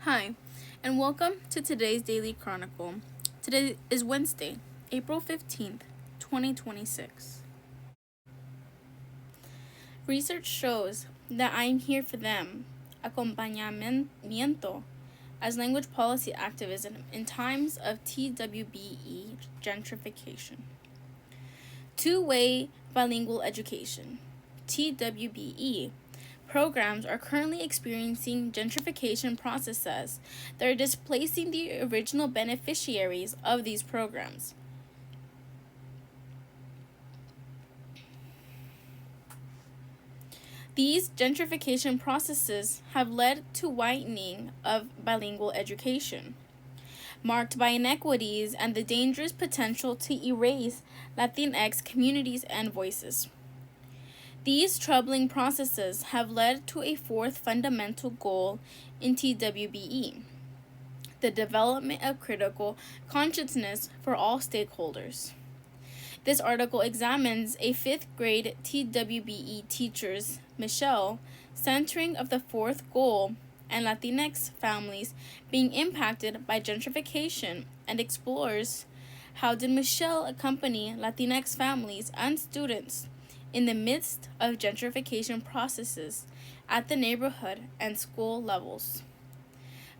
Hi, and welcome to today's Daily Chronicle. Today is Wednesday, April 15th, 2026. Research shows that I am here for them, acompañamiento, as language policy activism in times of TWBE gentrification. Two-way bilingual education, TWBE, programs are currently experiencing gentrification processes that are displacing the original beneficiaries of these programs. These gentrification processes have led to whitening of bilingual education, marked by inequities and the dangerous potential to erase Latinx communities and voices. These troubling processes have led to a fourth fundamental goal in TWBE, the development of critical consciousness for all stakeholders. This article examines a 5th grade TWBE teacher's, Michelle, centering of the fourth goal and Latinx families being impacted by gentrification and explores how did Michelle accompany Latinx families and students in the midst of gentrification processes at the neighborhood and school levels.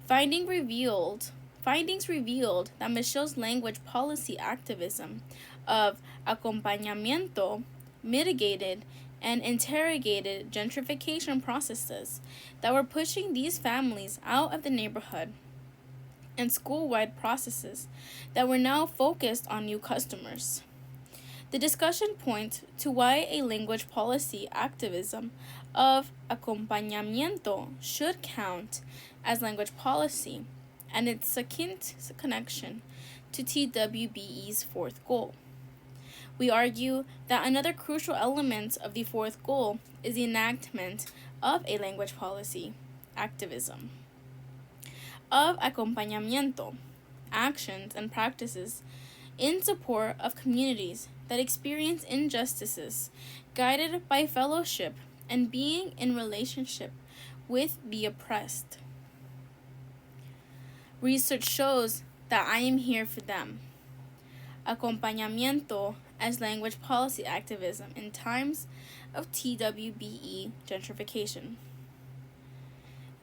Findings revealed that Michelle's language policy activism of acompañamiento mitigated and interrogated gentrification processes that were pushing these families out of the neighborhood and school-wide processes that were now focused on new customers. The discussion points to why a language policy activism of acompañamiento should count as language policy and its second connection to TWBE's fourth goal. We argue that another crucial element of the fourth goal is the enactment of a language policy activism of acompañamiento, actions and practices in support of communities that experience injustices, guided by fellowship and being in relationship with the oppressed. Research shows that I am here for them. Acompañamiento as language policy activism in times of TWBE gentrification.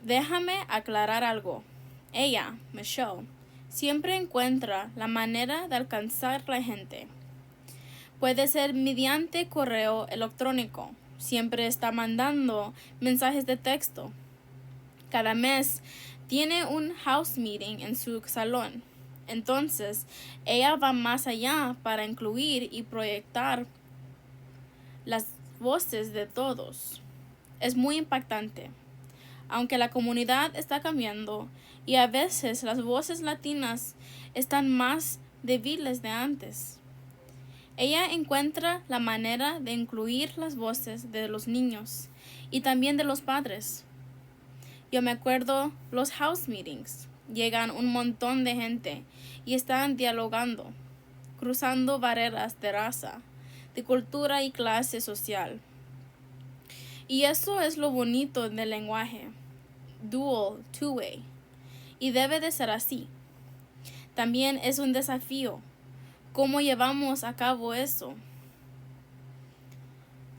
Déjame aclarar algo. Ella, Michelle, siempre encuentra la manera de alcanzar la gente. Puede ser mediante correo electrónico. Siempre está mandando mensajes de texto. Cada mes tiene un house meeting en su salón. Entonces, ella va más allá para incluir y proyectar las voces de todos. Es muy impactante. Aunque la comunidad está cambiando y a veces las voces latinas están más débiles de antes, ella encuentra la manera de incluir las voces de los niños y también de los padres. Yo me acuerdo los house meetings. Llegan un montón de gente y están dialogando, cruzando barreras de raza, de cultura y clase social. Y eso es lo bonito del lenguaje, dual, two-way, y debe de ser así. También es un desafío. ¿Cómo llevamos a cabo eso?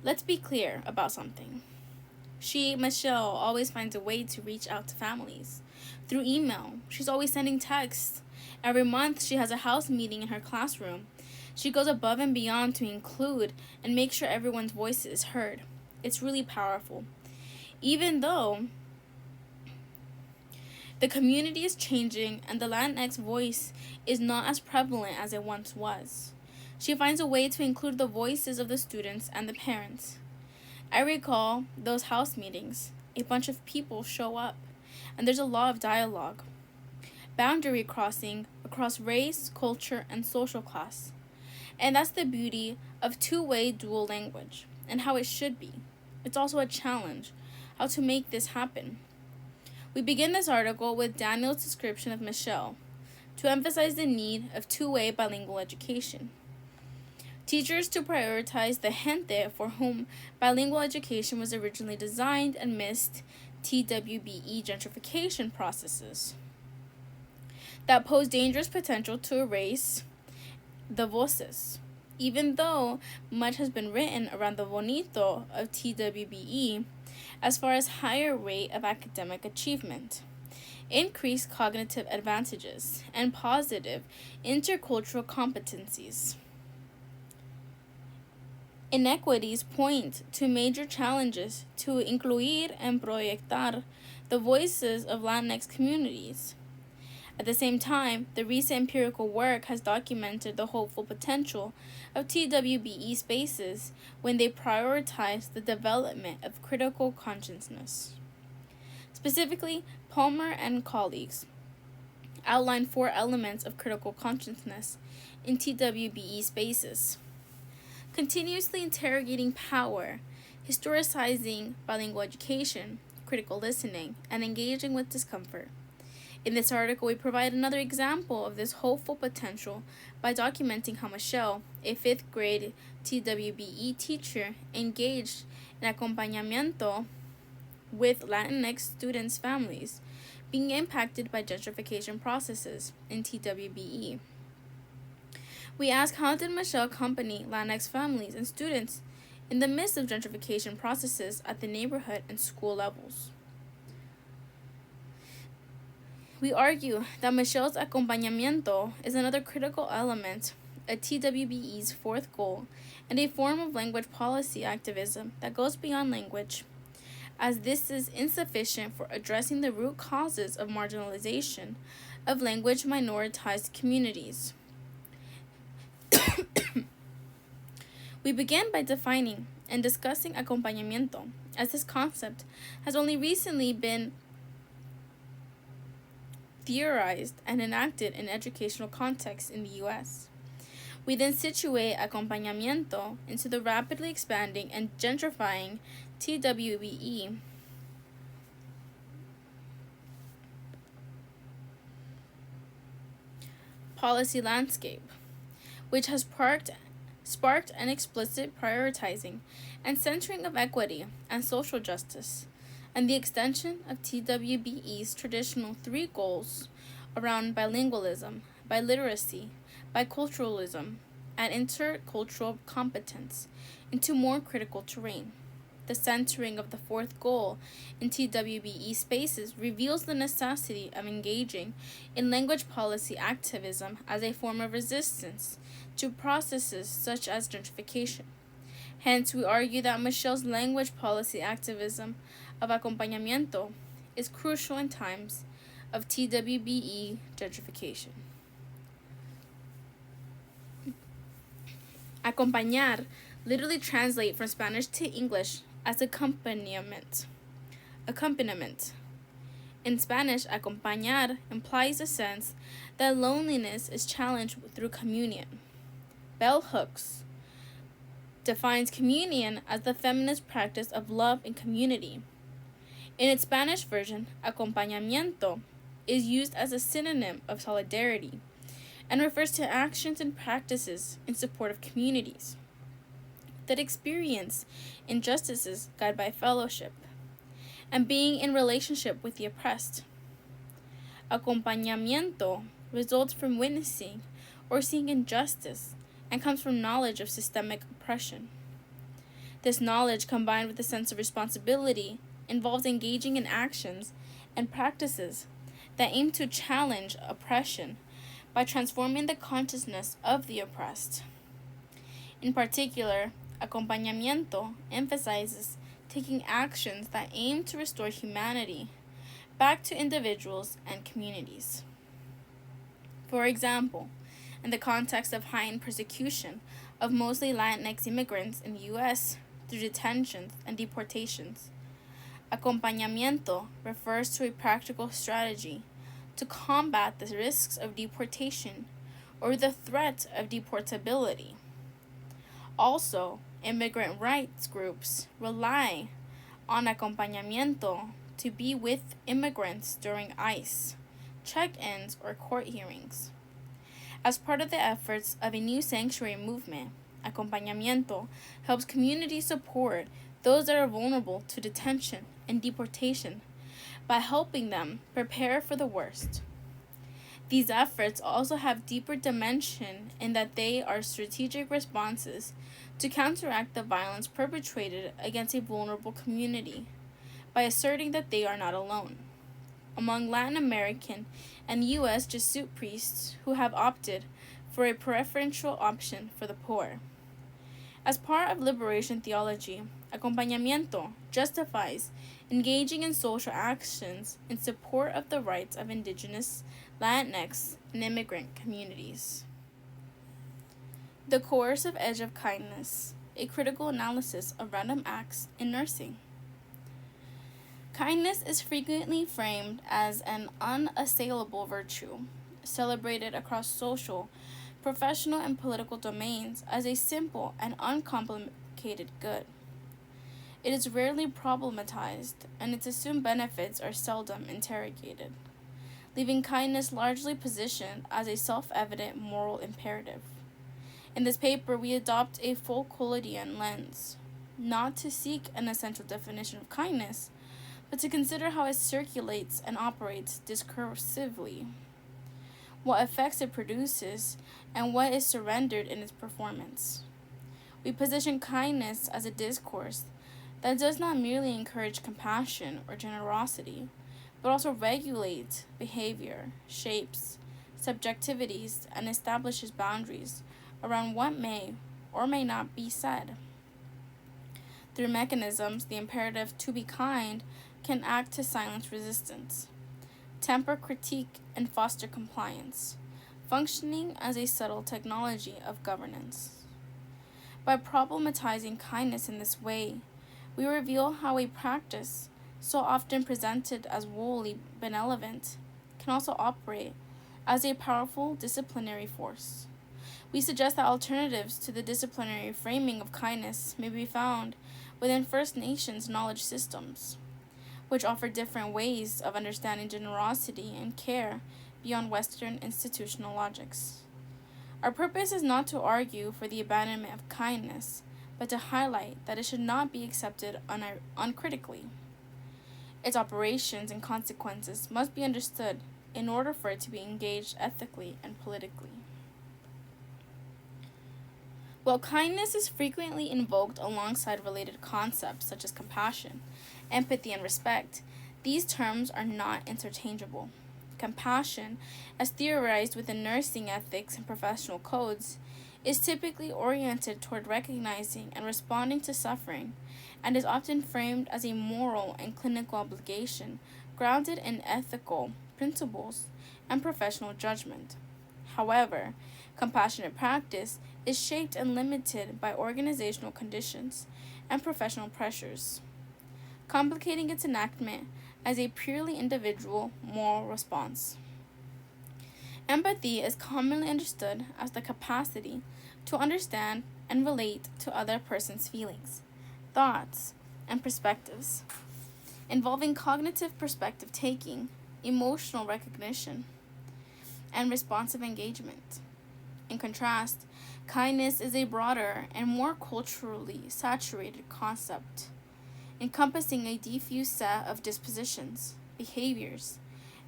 Let's be clear about something. She, Michelle, always finds a way to reach out to families. Through email, she's always sending texts. Every month, she has a house meeting in her classroom. She goes above and beyond to include and make sure everyone's voice is heard. It's really powerful. Even though the community is changing and the Latinx voice is not as prevalent as it once was, she finds a way to include the voices of the students and the parents. I recall those house meetings. A bunch of people show up, and there's a lot of dialogue. Boundary crossing across race, culture, and social class. And that's the beauty of two-way dual language, and how it should be. It's also a challenge, how to make this happen. We begin this article with Daniel's description of Michelle, to emphasize the need of two-way bilingual education. Teachers to prioritize the gente for whom bilingual education was originally designed and missed TWBE gentrification processes that pose dangerous potential to erase the voces. Even though much has been written around the bonito of TWBE as far as higher rate of academic achievement, increased cognitive advantages, and positive intercultural competencies, inequities point to major challenges to incluir and proyectar the voices of Latinx communities. At the same time, the recent empirical work has documented the hopeful potential of TWBE spaces when they prioritize the development of critical consciousness. Specifically, Palmer and colleagues outline 4 elements of critical consciousness in TWBE spaces: continuously interrogating power, historicizing bilingual education, critical listening, and engaging with discomfort. In this article, we provide another example of this hopeful potential by documenting how Michelle, a 5th grade TWBE teacher, engaged in acompañamiento with Latinx students' families being impacted by gentrification processes in TWBE. We ask, how did Michelle accompany Latinx families and students in the midst of gentrification processes at the neighborhood and school levels? We argue that Michelle's acompañamiento is another critical element of TWBE's 4th goal and a form of language policy activism that goes beyond language, as this is insufficient for addressing the root causes of marginalization of language minoritized communities. We begin by defining and discussing acompañamiento, as this concept has only recently been theorized and enacted in educational contexts in the U.S. We then situate acompañamiento into the rapidly expanding and gentrifying TWBE policy landscape, which has sparked an explicit prioritizing and centering of equity and social justice, and the extension of TWBE's traditional 3 goals around bilingualism, biliteracy, biculturalism, and intercultural competence into more critical terrain. The centering of the 4th goal in TWBE spaces reveals the necessity of engaging in language policy activism as a form of resistance to processes such as gentrification. Hence, we argue that Michelle's language policy activism of acompañamiento is crucial in times of TWBE gentrification. Acompañar literally translates from Spanish to English as accompaniment. In Spanish, acompañar implies a sense that loneliness is challenged through communion. Bell Hooks defines communion as the feminist practice of love and community. In its Spanish version, acompañamiento is used as a synonym of solidarity and refers to actions and practices in support of communities that experience injustices guided by fellowship and being in relationship with the oppressed. Acompañamiento results from witnessing or seeing injustice and comes from knowledge of systemic oppression. This knowledge, combined with a sense of responsibility, involves engaging in actions and practices that aim to challenge oppression by transforming the consciousness of the oppressed. In particular, acompañamiento emphasizes taking actions that aim to restore humanity back to individuals and communities. For example, in the context of heightened persecution of mostly Latinx immigrants in the U.S. through detentions and deportations, acompañamiento refers to a practical strategy to combat the risks of deportation or the threat of deportability. Also, immigrant rights groups rely on acompañamiento to be with immigrants during ICE, check-ins, or court hearings. As part of the efforts of a new sanctuary movement, acompañamiento helps communities support those that are vulnerable to detention and deportation by helping them prepare for the worst. These efforts also have deeper dimension in that they are strategic responses to counteract the violence perpetrated against a vulnerable community by asserting that they are not alone. Among Latin American and U.S. Jesuit priests who have opted for a preferential option for the poor. As part of liberation theology, acompañamiento justifies engaging in social actions in support of the rights of indigenous, Latinx, and immigrant communities. The coercive edge of kindness, a critical analysis of random acts in nursing. Kindness is frequently framed as an unassailable virtue, celebrated across social, professional, and political domains as a simple and uncomplicated good. It is rarely problematized, and its assumed benefits are seldom interrogated, leaving kindness largely positioned as a self-evident moral imperative. In this paper, we adopt a Foucauldian lens, not to seek an essential definition of kindness, but to consider how it circulates and operates discursively, what effects it produces, and what is surrendered in its performance. We position kindness as a discourse that does not merely encourage compassion or generosity, but also regulates behavior, shapes subjectivities, and establishes boundaries around what may or may not be said. Through mechanisms, the imperative to be kind can act to silence resistance, temper critique, and foster compliance, functioning as a subtle technology of governance. By problematizing kindness in this way, we reveal how a practice, so often presented as wholly benevolent, can also operate as a powerful disciplinary force. We suggest that alternatives to the disciplinary framing of kindness may be found within First Nations knowledge systems, which offer different ways of understanding generosity and care beyond Western institutional logics. Our purpose is not to argue for the abandonment of kindness, but to highlight that it should not be accepted uncritically. Its operations and consequences must be understood in order for it to be engaged ethically and politically. While kindness is frequently invoked alongside related concepts such as compassion, empathy, and respect, these terms are not interchangeable. Compassion, as theorized within nursing ethics and professional codes, is typically oriented toward recognizing and responding to suffering, and is often framed as a moral and clinical obligation grounded in ethical principles and professional judgment. However, compassionate practice is shaped and limited by organizational conditions and professional pressures, complicating its enactment as a purely individual moral response. Empathy is commonly understood as the capacity to understand and relate to other person's feelings, thoughts, and perspectives, involving cognitive perspective taking, emotional recognition, and responsive engagement. In contrast, kindness is a broader and more culturally saturated concept, encompassing a diffuse set of dispositions, behaviors,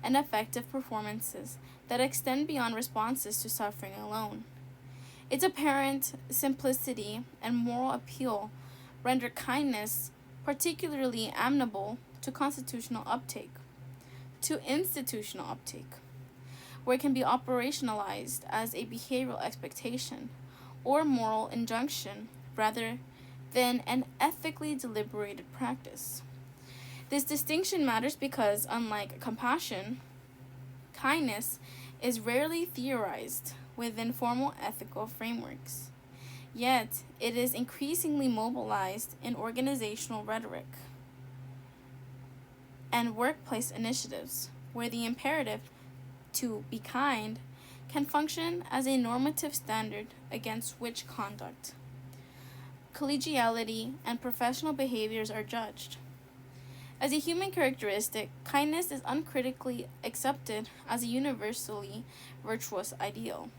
and affective performances that extend beyond responses to suffering alone. Its apparent simplicity and moral appeal render kindness particularly amenable to institutional uptake, where it can be operationalized as a behavioral expectation or moral injunction rather than an ethically deliberated practice. This distinction matters because, unlike compassion, kindness is rarely theorized within formal ethical frameworks. Yet, it is increasingly mobilized in organizational rhetoric and workplace initiatives, where the imperative to be kind can function as a normative standard against which conduct, collegiality, and professional behaviors are judged. As a human characteristic, kindness is uncritically accepted as a universally virtuous ideal.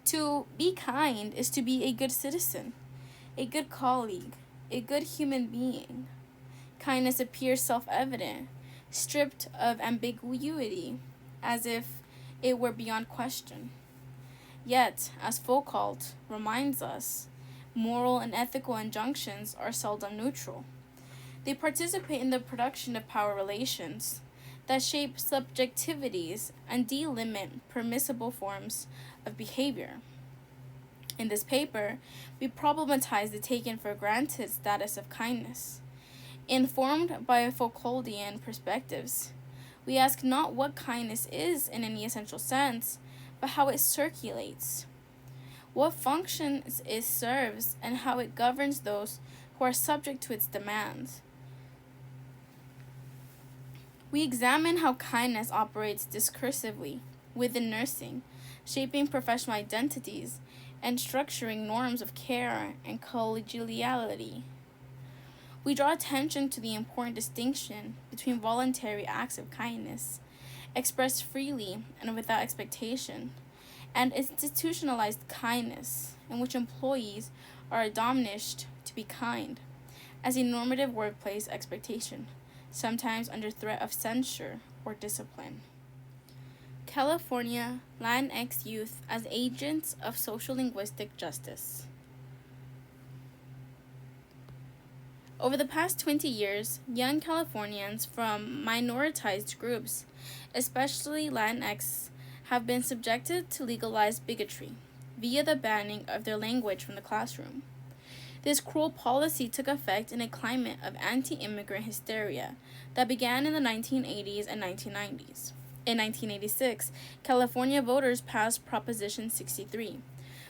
To be kind is to be a good citizen, a good colleague, a good human being. Kindness appears self-evident stripped of ambiguity, as if it were beyond question. Yet, as Foucault reminds us, moral and ethical injunctions are seldom neutral. They participate in the production of power relations that shape subjectivities and delimit permissible forms of behavior. In this paper, we problematize the taken for granted status of kindness. Informed by Foucauldian perspectives, we ask not what kindness is in any essential sense, but how it circulates, what functions it serves, and how it governs those who are subject to its demands. We examine how kindness operates discursively within nursing, shaping professional identities and structuring norms of care and collegiality. We draw attention to the important distinction between voluntary acts of kindness, expressed freely and without expectation, and institutionalized kindness, in which employees are admonished to be kind, as a normative workplace expectation, sometimes under threat of censure or discipline. California Latinx youth as agents of social linguistic justice. Over the past 20 years, young Californians from minoritized groups, especially Latinx, have been subjected to legalized bigotry via the banning of their language from the classroom. This cruel policy took effect in a climate of anti-immigrant hysteria that began in the 1980s and 1990s. In 1986, California voters passed Proposition 63,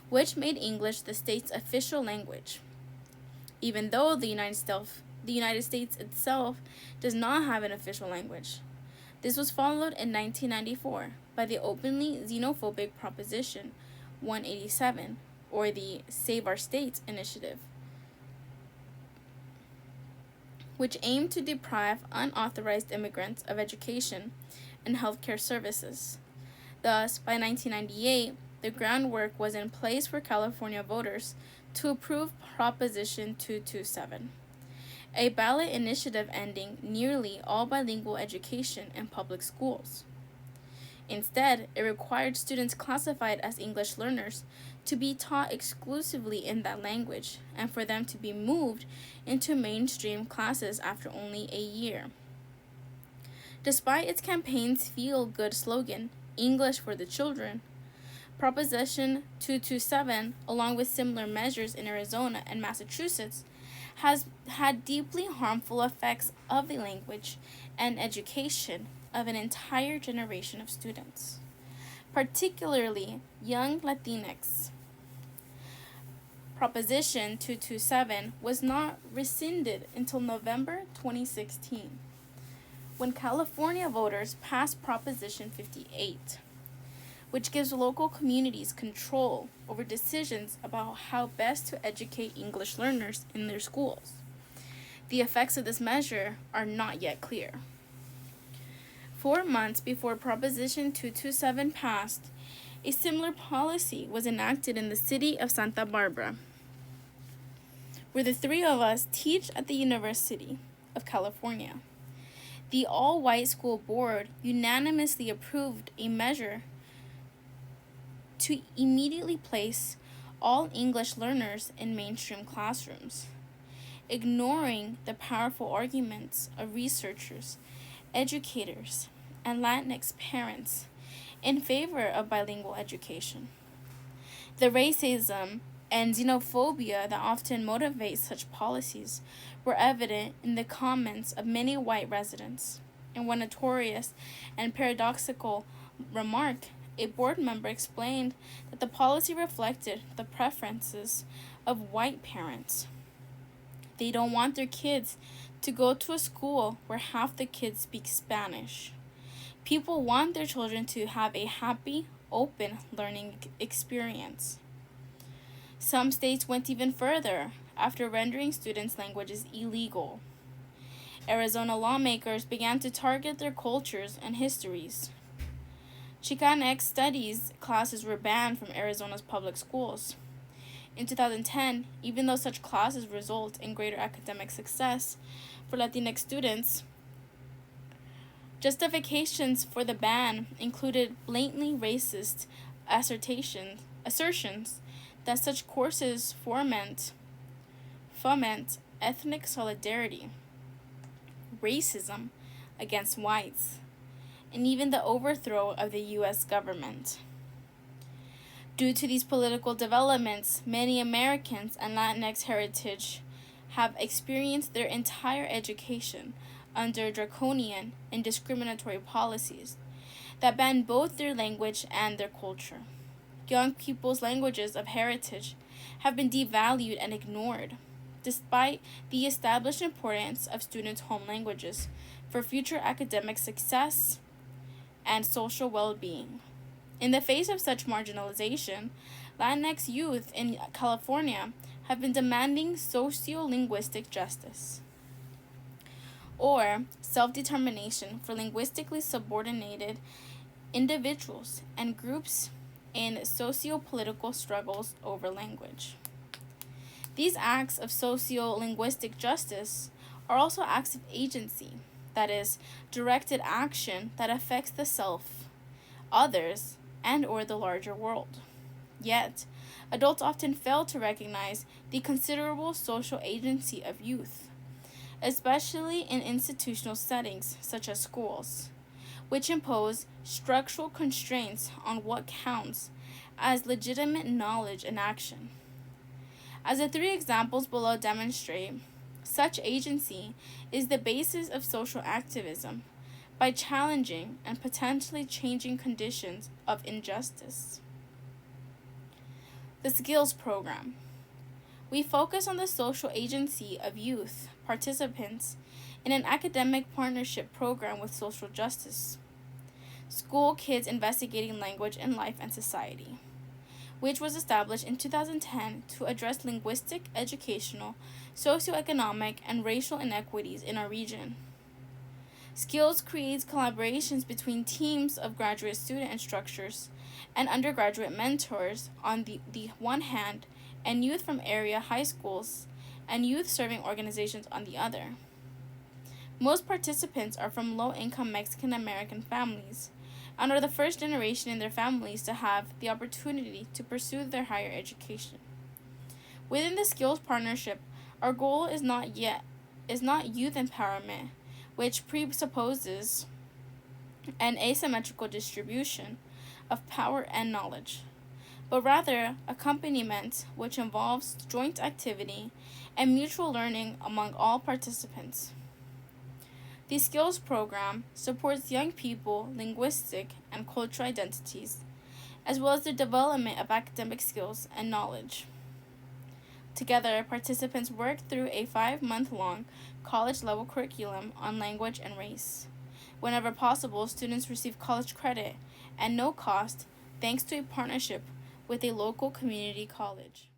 which made English the state's official language. Even though the United States itself does not have an official language. This was followed in 1994 by the openly xenophobic Proposition 187, or the Save Our State initiative, which aimed to deprive unauthorized immigrants of education and healthcare services. Thus, by 1998, the groundwork was in place for California voters to approve Proposition 227, a ballot initiative ending nearly all bilingual education in public schools. Instead, it required students classified as English learners to be taught exclusively in that language and for them to be moved into mainstream classes after only a year. Despite its campaign's feel-good slogan, English for the children, Proposition 227, along with similar measures in Arizona and Massachusetts, has had deeply harmful effects of the language and education of an entire generation of students, particularly young Latinx. Proposition 227 was not rescinded until November 2016, when California voters passed Proposition 58, which gives local communities control over decisions about how best to educate English learners in their schools. The effects of this measure are not yet clear. 4 months before Proposition 227 passed, a similar policy was enacted in the city of Santa Barbara, where the three of us teach at the University of California. The all-white school board unanimously approved a measure to immediately place all English learners in mainstream classrooms, ignoring the powerful arguments of researchers, educators, and Latinx parents in favor of bilingual education. The racism and xenophobia that often motivate such policies were evident in the comments of many white residents. In one notorious and paradoxical remark, a board member explained that the policy reflected the preferences of white parents. They don't want their kids to go to a school where half the kids speak Spanish. People want their children to have a happy, open learning experience. Some states went even further after rendering students' languages illegal. Arizona lawmakers began to target their cultures and histories. Chicanx studies classes were banned from Arizona's public schools. In 2010, even though such classes result in greater academic success for Latinx students, Justifications for the ban included blatantly racist assertions that such courses foment ethnic solidarity, racism against whites, and even the overthrow of the U.S. government. Due to these political developments, many Americans and Latinx heritage have experienced their entire education under draconian and discriminatory policies that ban both their language and their culture. Young people's languages of heritage have been devalued and ignored, despite the established importance of students' home languages for future academic success and social well-being. In the face of such marginalization, Latinx youth in California have been demanding sociolinguistic justice, or self-determination for linguistically subordinated individuals and groups in socio-political struggles over language. These acts of socio-linguistic justice are also acts of agency, that is, directed action that affects the self, others, and or the larger world. Yet, adults often fail to recognize the considerable social agency of youth, especially in institutional settings such as schools, which impose structural constraints on what counts as legitimate knowledge and action. As the three examples below demonstrate, such agency is the basis of social activism by challenging and potentially changing conditions of injustice. The Skills Program. We focus on the social agency of youth participants in an academic partnership program with social justice, School Kids Investigating Language in Life and Society, which was established in 2010 to address linguistic, educational, socioeconomic, and racial inequities in our region. Skills creates collaborations between teams of graduate student instructors and undergraduate mentors on the one hand, and youth from area high schools and youth-serving organizations on the other. Most participants are from low-income Mexican-American families and are the first generation in their families to have the opportunity to pursue their higher education. Within the Skills Partnership, our goal is not youth empowerment, which presupposes an asymmetrical distribution of power and knowledge, but rather accompaniment, which involves joint activity and mutual learning among all participants. The Skills Program supports young people linguistic and cultural identities, as well as the development of academic skills and knowledge. Together, participants work through a 5-month-long college-level curriculum on language and race. Whenever possible, students receive college credit at no cost thanks to a partnership with a local community college.